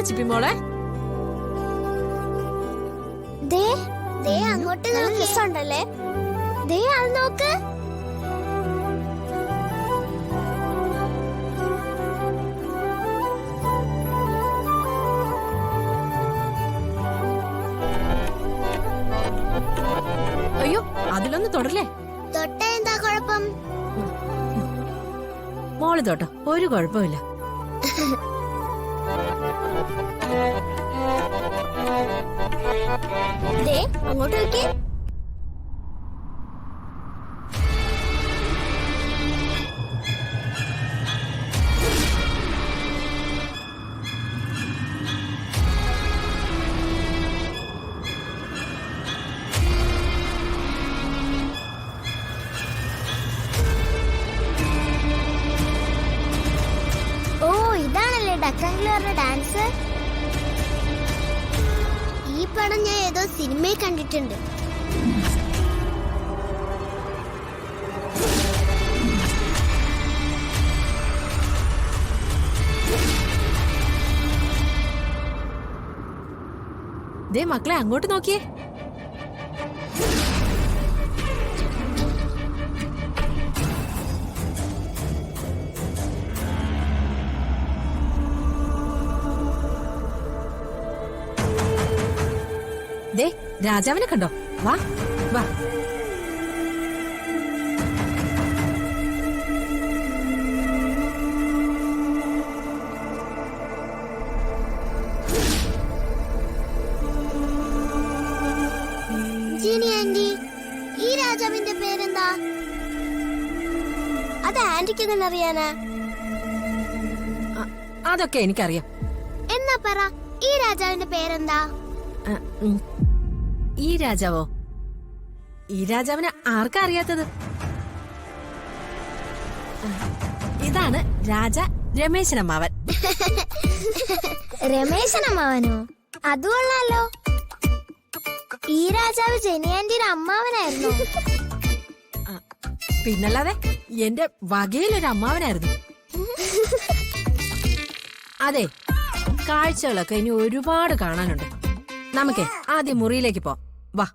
ചിപ്പി മോളെ? അങ്ങോട്ട് ഉണ്ടല്ലേ, അത് നോക്ക്. അയ്യോ, അതിലൊന്ന് തൊടല്ലേ? തൊട്ട എന്താ കുഴപ്പം? മോള് തൊട്ടോ, ഒരു കുഴപ്പമില്ല. അങ്ങോട്ട് നോക്കിയേ. ഇതാണല്ലേ ഡക്കാംഗ്ലൂറിന്റെ ഡാൻസ്? ഈ പടം ഞാൻ ഏതോ സിനിമയിൽ കണ്ടിട്ടുണ്ട്. ദേ മക്കളെ, അങ്ങോട്ട് നോക്കിയേ. ദേ രാജാവിനെ കണ്ടോ? വാ വാ. ജിനി ആന്റി, ഈ രാജാവിന്റെ പേരെന്താ? അത് ആന്റിക്ക് എങ്ങനെ അറിയാനാ? അതൊക്കെ എനിക്കറിയാം. എന്നാ പറ, ഈ രാജാവിന്റെ പേരെന്താ? ഈ രാജാവോ? ഈ രാജാവിനെ ആർക്കാ അറിയാത്തത്? ഇതാണ് രാജ രമേശനമ്മാവൻ. രമേശനമ്മാവനോ? അതുകൊള്ളാലോ. ഈ രാജാവ് ജനിയാന്റിയുടെ അമ്മാവനായിരുന്നു. പിന്നല്ലാതെ എന്റെ വകയിലൊരു അമ്മാവനായിരുന്നു. അതെ, കാഴ്ചകളൊക്കെ ഇനി ഒരുപാട് കാണാനുണ്ട്. നമുക്കേ ആദ്യം മുറിയിലേക്ക് പോ. വാ.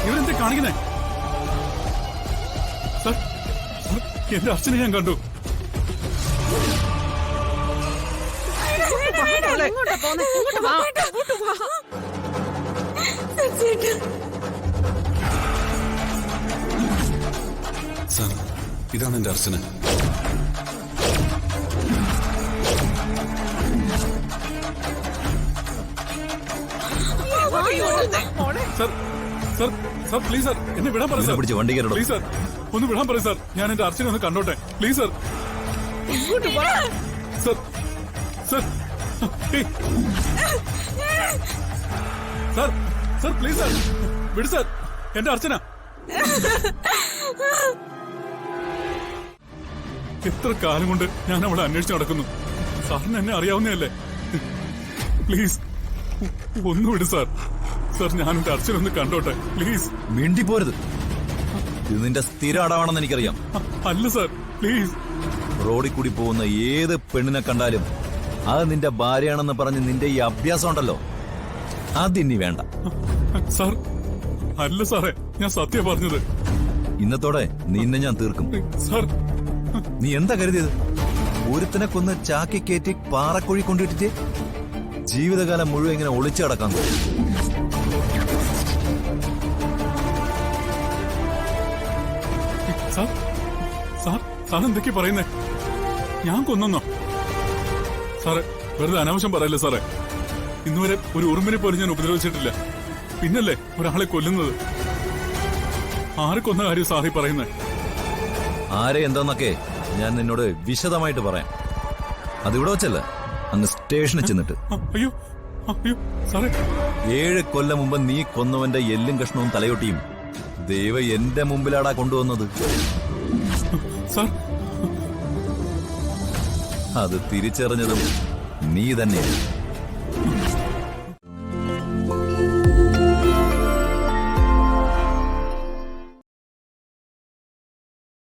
ഇവരെന്താ കാണിക്കുന്നേ? സർ, എന്റെ അച്ഛനെ ഞാൻ കണ്ടു. സർ, ഇതാണ് എന്റെ Archana. Sir sir sir please sir, എന്നെ വിടാൻ പറ സർ. പ്ലീസ് സർ, ഒന്ന് വിടാൻ പറ സർ. ഞാൻ എന്റെ അർച്ചനെ ഒന്ന് കണ്ടോട്ടെ പ്ലീസ് സർ. സർ സർ ഏയ്. സർ സർ പ്ലീസ് സർ വിട് സർ എന്റെ അർച്ചന. എത്ര കാലം കൊണ്ട് ഞാൻ അവളെ അന്വേഷിച്ച് നടക്കുന്നു. സാറിന് എന്നെ അറിയാവുന്നതല്ലേ? പ്ലീസ് ഒന്നു വിട് സാർ. സാർ ഞാനെന്റെ അർച്ചനൊന്ന് കണ്ടോട്ടെ പ്ലീസ്. മിണ്ടിപ്പോരുത്. ഇത് നിന്റെ സ്ഥിര അടവാണെന്ന് എനിക്കറിയാം. അല്ല സാർ പ്ലീസ്. റോഡിൽ കൂടി പോകുന്ന ഏത് പെണ്ണിനെ കണ്ടാലും അത് നിന്റെ ഭാര്യയാണെന്ന് പറഞ്ഞ് നിന്റെ ഈ അഭ്യാസം ഉണ്ടല്ലോ, അതിനി വേണ്ട. സാർ അല്ല സാറേ, ഞാൻ സത്യം പറഞ്ഞത്. ഇന്നത്തോടെ നിന്നെ ഞാൻ തീർക്കും. സാർ നീ എന്താ കരുതിയത്? ഒരുത്തനെ കൊന്ന് ചാക്കി കയറ്റി പാറക്കുഴി കൊണ്ടിട്ടിട്ട് ജീവിതകാലം മുഴുവൻ ഇങ്ങനെ ഒളിച്ചു കിടക്കാൻ തോന്നും. സാർ സാർ സാർ എന്തൊക്കെയാ പറയുന്നേ? ഞാൻ കൊന്നോ? സാറേ വെറുതെ അനാവശ്യം പറയല്ലേ സാറേ. ഇന്നുവരെ ഒരു ഉറുമ്പിനെ പോലും ഞാൻ ഉപദ്രവിച്ചിട്ടില്ല. പിന്നല്ലേ ഒരാളെ കൊല്ലുന്നത്? ആരെ കൊന്ന കാര്യം സാറി പറയുന്നേ? ആരെ എന്താന്നൊക്കെ ഞാൻ നിന്നോട് വിശദമായിട്ട് പറയാം. അതിവിടെ വെച്ചല്ല, അങ്ങ് സ്റ്റേഷനിൽ ചെന്നിട്ട്. അയ്യോ അയ്യോ സാറേ. 7 കൊല്ലം മുമ്പ് നീ കൊന്നവന്റെ എല്ലും കഷ്ണവും തലയൊട്ടിയും ദൈവം എന്റെ മുമ്പിലാടാ കൊണ്ടുവന്നത്. സാർ അത് തിരിച്ചറിഞ്ഞതും നീ തന്നെ.